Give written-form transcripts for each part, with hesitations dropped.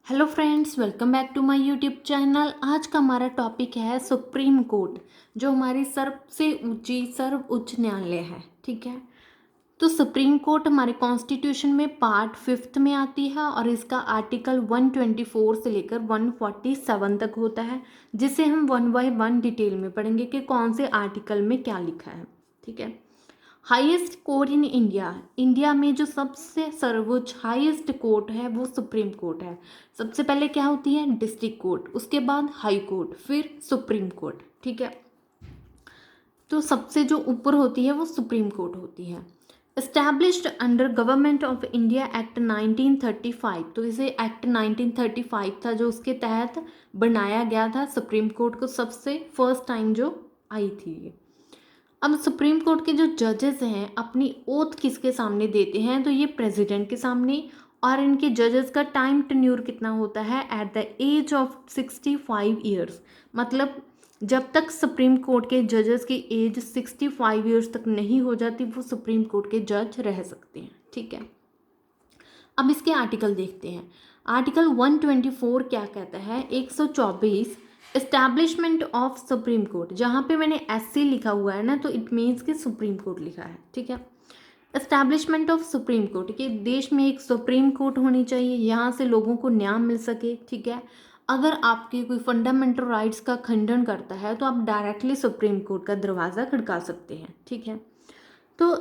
Hello friends, welcome back to my YouTube channel. आज का हमारा टॉपिक है सुप्रीम कोर्ट, जो हमारी सर्वोच्च न्यायालय है। ठीक है, तो सुप्रीम कोर्ट हमारे कॉन्स्टिट्यूशन में पार्ट 5 में आती है और इसका आर्टिकल 124 से लेकर 147 तक होता है, जिसे हम वन बाय वन डिटेल में पढ़ेंगे कि कौन से आर्टिकल में क्या लिखा है। ठीक है, highest court in India, India में जो सबसे सर्वोच्च हाईएस्ट कोर्ट है वो सुप्रीम कोर्ट है। सबसे पहले क्या होती है? डिस्ट्रिक्ट कोर्ट, उसके बाद हाई कोर्ट, फिर सुप्रीम कोर्ट। ठीक है, तो सबसे जो ऊपर होती है वो सुप्रीम कोर्ट होती है। Established under government of India act 1935, तो इसे एक्ट 1935 था जो उसके तहत बनाया गया था। सुप्रीम कोर्ट को सबसे फर्स्ट टाइम जो आई थी ये। अब सुप्रीम कोर्ट के जो जजेस हैं अपनी ओथ किसके सामने देते हैं? तो ये प्रेसिडेंट के सामने। और इनके जजेस का टाइम टेन्योर कितना होता है? At the age of 65 years. मतलब जब तक सुप्रीम कोर्ट के जजेस की एज 65 ईयर्स तक नहीं हो जाती वो सुप्रीम कोर्ट के जज रह सकते हैं। ठीक है, अब इसके आर्टिकल देखते हैं। आर्टिकल 124 क्या कहता है? 124 एस्टैब्लिशमेंट ऑफ सुप्रीम कोर्ट। जहाँ पे मैंने एससी लिखा हुआ है ना, तो इट मीन्स कि सुप्रीम कोर्ट लिखा है। ठीक है, एस्टैब्लिशमेंट ऑफ सुप्रीम कोर्ट, कि देश में एक सुप्रीम कोर्ट होनी चाहिए, यहाँ से लोगों को न्याय मिल सके। ठीक है, अगर आपके कोई फंडामेंटल राइट्स का खंडन करता है तो आप डायरेक्टली सुप्रीम कोर्ट का दरवाज़ा खड़का सकते हैं। ठीक है, तो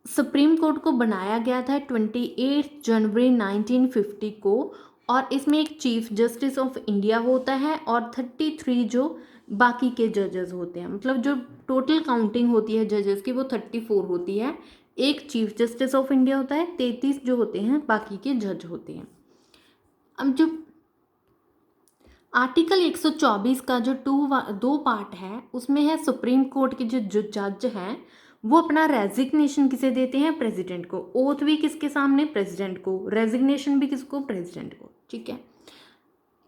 सुप्रीम कोर्ट को बनाया गया था 28 जनवरी 1950 को, और इसमें एक चीफ जस्टिस ऑफ इंडिया होता है और 33 जो बाकी के जजेस होते हैं। मतलब जो टोटल काउंटिंग होती है जजेस की वो 34 होती है। एक चीफ जस्टिस ऑफ इंडिया होता है, 33 जो होते हैं बाकी के जज होते हैं। अब जो आर्टिकल 124 का जो दो पार्ट है उसमें है सुप्रीम कोर्ट के जो जज हैं वो अपना रेजिग्नेशन किसे देते हैं? प्रेसिडेंट को। ओथ भी किसके सामने? प्रेसिडेंट को। रेजिग्नेशन भी किसको? प्रेसिडेंट को। ठीक है,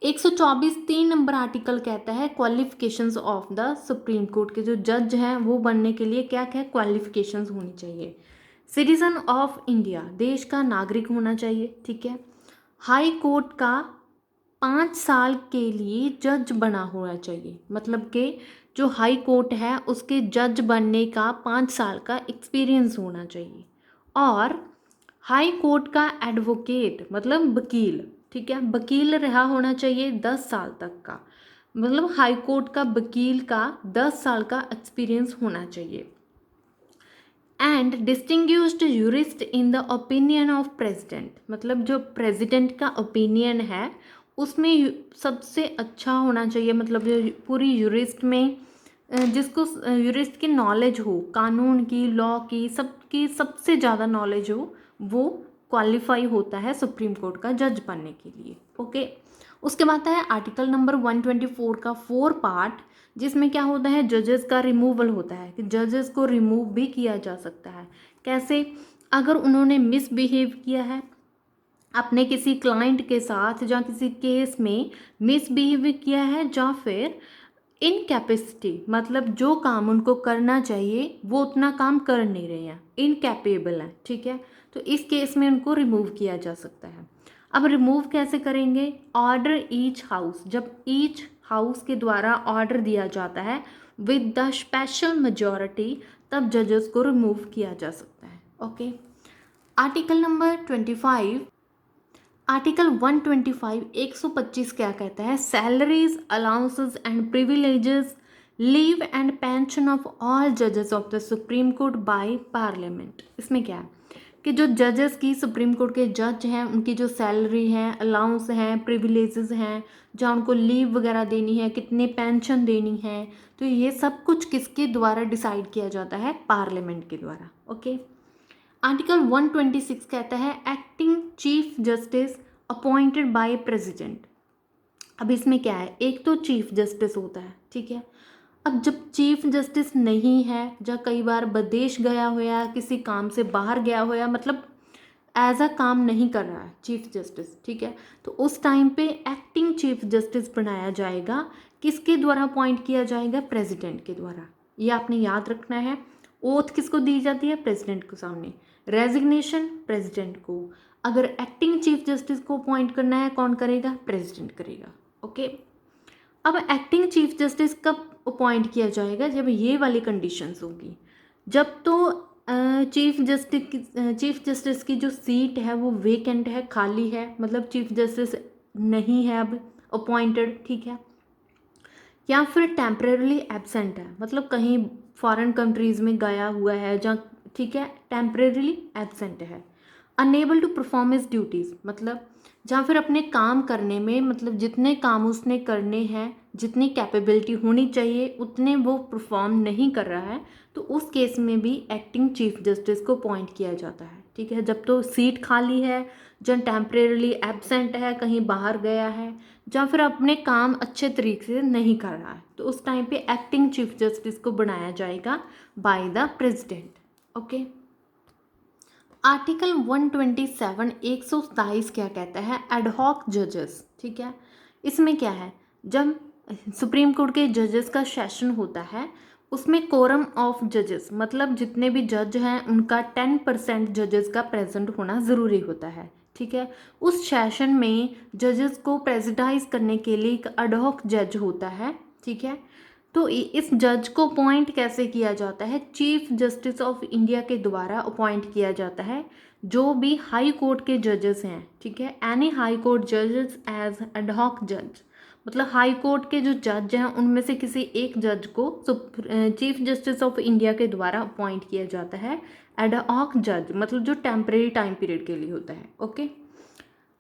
124 3 नंबर आर्टिकल कहता है qualifications of the supreme court के जो जज हैं वो बनने के लिए क्या क्या क्वालिफिकेशंस होनी चाहिए? सिटीजन ऑफ इंडिया, देश का नागरिक होना चाहिए। ठीक है, हाई कोर्ट का 5 साल के लिए जज बना होना चाहिए। मतलब कि जो हाई कोर्ट है उसके जज बनने का 5 साल का एक्सपीरियंस होना चाहिए। और हाई कोर्ट का एडवोकेट मतलब वकील, ठीक है, वकील रहा होना चाहिए 10 साल तक का। मतलब हाई कोर्ट का वकील का 10 साल का एक्सपीरियंस होना चाहिए। And distinguished jurist in the opinion of president, मतलब जो प्रेसिडेंट का ओपिनियन है उसमें सबसे अच्छा होना चाहिए। मतलब जो पूरी यूरिस्ट में जिसको यूरिस्ट की नॉलेज हो, कानून की, लॉ की सबसे ज़्यादा नॉलेज हो, वो क्वालिफाई होता है सुप्रीम कोर्ट का जज बनने के लिए। ओके, उसके बाद है आर्टिकल नंबर 124 का 4 पार्ट, जिसमें क्या होता है? जजेस का रिमूवल होता है, कि जजेस को रिमूव भी किया जा सकता है। कैसे? अगर उन्होंने मिसबिहेव किया है अपने किसी क्लाइंट के साथ, या किसी केस में मिसबिहेव किया है, या फिर इनकैपेसिटी, मतलब जो काम उनको करना चाहिए वो उतना काम कर नहीं रहे हैं, इनकैपेबल है। ठीक है, तो इस केस में उनको रिमूव किया जा सकता है। अब रिमूव कैसे करेंगे? ऑर्डर ईच हाउस, जब ईच हाउस के द्वारा ऑर्डर दिया जाता है विद द स्पेशल मेजॉरिटी, तब जजेस को रिमूव किया जा सकता है। ओके, आर्टिकल नंबर 25, आर्टिकल 125 125 क्या कहता है? Salaries, allowances and privileges, leave and pension of all जजेस of the supreme court by parliament. इसमें क्या है कि जो जजेस की, सुप्रीम कोर्ट के जज हैं, उनकी जो सैलरी है, अलाउंस हैं, प्रिविलेजेस हैं, जहाँ उनको लीव वगैरह देनी है, कितने पेंशन देनी है, तो ये सब कुछ किसके द्वारा डिसाइड किया जाता है? पार्लियामेंट के द्वारा। ओके, आर्टिकल 126 कहता है acting chief justice appointed by president. अब इसमें क्या है? एक तो चीफ जस्टिस होता है, ठीक है। अब जब चीफ जस्टिस नहीं है, जब कई बार विदेश गया हुआ, किसी काम से बाहर गया हुआ, मतलब एज अ काम नहीं कर रहा है चीफ जस्टिस, ठीक है, तो उस टाइम पे एक्टिंग चीफ जस्टिस बनाया जाएगा। किसके द्वारा अपॉइंट किया जाएगा? प्रेसिडेंट के द्वारा। ये आपने याद रखना है। ओथ किसको दी जाती है? प्रेसिडेंट को सामने। रेजिग्नेशन प्रेसिडेंट को। अगर एक्टिंग चीफ जस्टिस को अपॉइंट करना है कौन करेगा? प्रेसिडेंट करेगा। ओके, अब एक्टिंग चीफ जस्टिस कब अपॉइंट किया जाएगा? जब ये वाली कंडीशंस होगी, जब तो चीफ जस्टिस की जो सीट है वो वेकेंट है, खाली है, मतलब चीफ जस्टिस नहीं है अब अपॉइंटेड, ठीक है, या फिर टेम्परेरली एब्सेंट है, मतलब कहीं फॉरेन कंट्रीज़ में गया हुआ है जहाँ, ठीक है, टेम्परेरली एब्सेंट है। Unable to perform his duties, मतलब जहाँ फिर अपने काम करने में, मतलब जितने काम उसने करने हैं, जितनी कैपेबिलिटी होनी चाहिए उतने वो परफॉर्म नहीं कर रहा है, तो उस केस में भी एक्टिंग चीफ जस्टिस को अपॉइंट किया जाता है, ठीक है। जब तो सीट खाली है, जब टेम्परेरली एब्सेंट है, कहीं बाहर गया है, जहाँ फिर अपने काम अच्छे तरीके से नहीं कर रहा है, तो उस टाइम पे एक्टिंग चीफ जस्टिस को बनाया जाएगा by the president. Okay, article 127 127 क्या कहता है? एडहॉक जजेस, ठीक है। इसमें क्या है? जब सुप्रीम कोर्ट के जजेस का सेशन होता है, उसमें कोरम ऑफ जजेस, मतलब जितने भी जज हैं उनका 10% जजेस का प्रेजेंट होना ज़रूरी होता है, ठीक है। उस सेशन में जजेस को प्रेसिडाइज करने के लिए एक एडहॉक जज होता है, ठीक है। तो इस जज को अपॉइंट कैसे किया जाता है? चीफ जस्टिस ऑफ इंडिया के द्वारा अपॉइंट किया जाता है। जो भी हाई कोर्ट के जजेस हैं, ठीक है, एनी हाई कोर्ट जजेस एज एडहॉक जज, मतलब हाई कोर्ट के जो जज हैं उनमें से किसी एक जज को चीफ जस्टिस ऑफ इंडिया के द्वारा अपॉइंट किया जाता है एडहॉक जज, मतलब जो टेम्परेरी टाइम पीरियड के लिए होता है। ओके,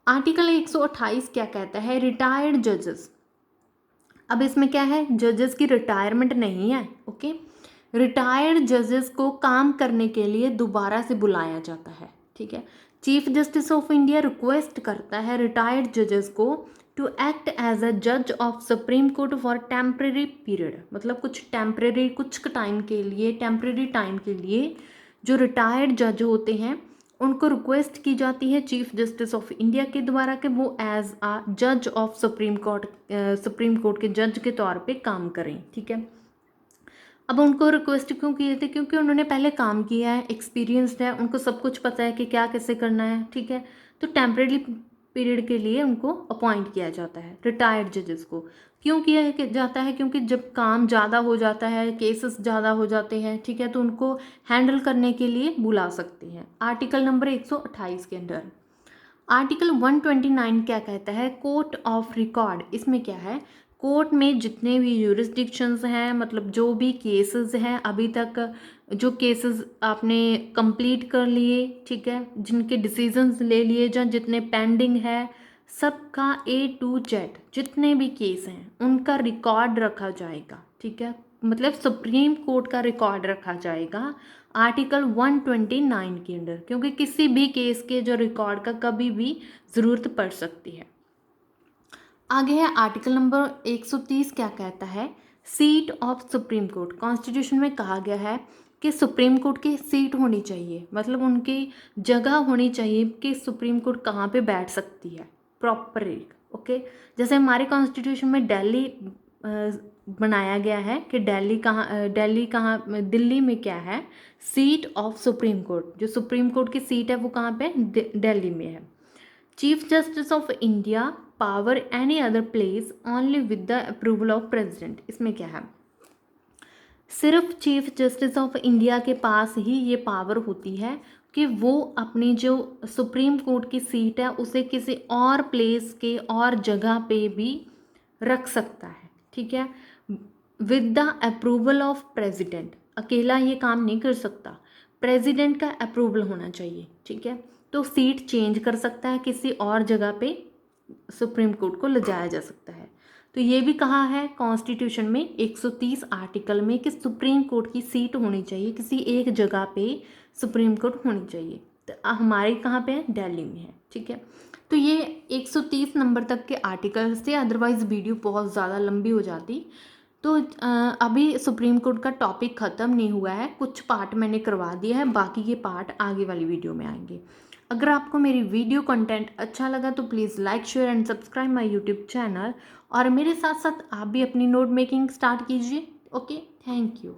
आर्टिकल 128 क्या कहता है? रिटायर्ड जजेस। अब इसमें क्या है? जजेस की रिटायरमेंट नहीं है। ओके, रिटायर्ड जजेस को काम करने के लिए दोबारा से बुलाया जाता है, ठीक है। Chief justice of India request करता है रिटायर्ड जजेस को टू एक्ट एज अ जज of supreme court for temporary period, मतलब कुछ टेम्परेरी, कुछ टाइम के लिए, टेम्परेरी टाइम के लिए जो रिटायर्ड जज होते हैं उनको रिक्वेस्ट की जाती है चीफ जस्टिस ऑफ इंडिया के द्वारा कि वो एज आ जज ऑफ सुप्रीम कोर्ट के जज के तौर पे काम करें, ठीक है। अब उनको रिक्वेस्ट क्यों किए थे? क्योंकि उन्होंने पहले काम किया है, एक्सपीरियंसड है, उनको सब कुछ पता है कि क्या कैसे करना है, ठीक है। तो टेम्परेरी पीरियड के लिए उनको अपॉइंट किया जाता है रिटायर्ड जजेस को। क्यों किया जाता है? क्योंकि जब काम ज़्यादा हो जाता है, केसेस ज़्यादा हो जाते हैं, ठीक है, तो उनको हैंडल करने के लिए बुला सकते हैं। आर्टिकल नंबर 128 के अंडर आर्टिकल 129 क्या कहता है? Court of record. इसमें क्या है? कोर्ट में जितने भी यूरिसडिक्शंस हैं, मतलब जो भी केसेस हैं, अभी तक जो केसेस आपने कंप्लीट कर लिए, ठीक है, जिनके डिसीजंस ले लिए, ਜਾਂ जितने पेंडिंग है, सबका A to Z जितने भी केस हैं उनका रिकॉर्ड रखा जाएगा, ठीक है, मतलब सुप्रीम कोर्ट का रिकॉर्ड रखा जाएगा आर्टिकल 129 के अंडर, क्योंकि किसी भी केस के जो रिकॉर्ड का कभी भी ज़रूरत पड़ सकती है। आगे है आर्टिकल नंबर 130 क्या कहता है? Seat of supreme court. Constitution में कहा गया है कि सुप्रीम कोर्ट की सीट होनी चाहिए, मतलब उनकी जगह होनी चाहिए कि सुप्रीम कोर्ट कहाँ पे बैठ सकती है प्रॉपर एक। ओके, जैसे हमारे कॉन्स्टिट्यूशन में दिल्ली बनाया गया है कि दिल्ली में क्या है? सीट ऑफ सुप्रीम कोर्ट, जो सुप्रीम कोर्ट की सीट है वो कहाँ पे? दिल्ली में है। Chief justice of India power any other place only with the approval of president. इसमें क्या है? सिर्फ चीफ जस्टिस ऑफ इंडिया के पास ही ये पावर होती है कि वो अपनी जो सुप्रीम कोर्ट की सीट है उसे किसी और प्लेस के और जगह पे भी रख सकता है, ठीक है, with the approval of president. अकेला ये काम नहीं कर सकता, प्रेसिडेंट का अप्रूवल होना चाहिए, ठीक है। तो सीट चेंज कर सकता है, किसी और जगह पे सुप्रीम कोर्ट को ले जाया जा सकता है। तो ये भी कहा है कॉन्स्टिट्यूशन में 130 आर्टिकल में कि सुप्रीम कोर्ट की सीट होनी चाहिए, किसी एक जगह पे सुप्रीम कोर्ट होनी चाहिए। तो हमारे कहाँ पे है? दिल्ली में है, ठीक है। तो ये 130 नंबर तक के आर्टिकल्स थे, अदरवाइज़ वीडियो बहुत ज़्यादा लंबी हो जाती। तो अभी सुप्रीम कोर्ट का टॉपिक ख़त्म नहीं हुआ है, कुछ पार्ट मैंने करवा दिया है, बाकी के पार्ट आगे वाली वीडियो में आएंगे। अगर आपको मेरी वीडियो कंटेंट अच्छा लगा तो please like, share and subscribe my YouTube channel, और मेरे साथ साथ आप भी अपनी नोट मेकिंग स्टार्ट कीजिए। Okay, thank you.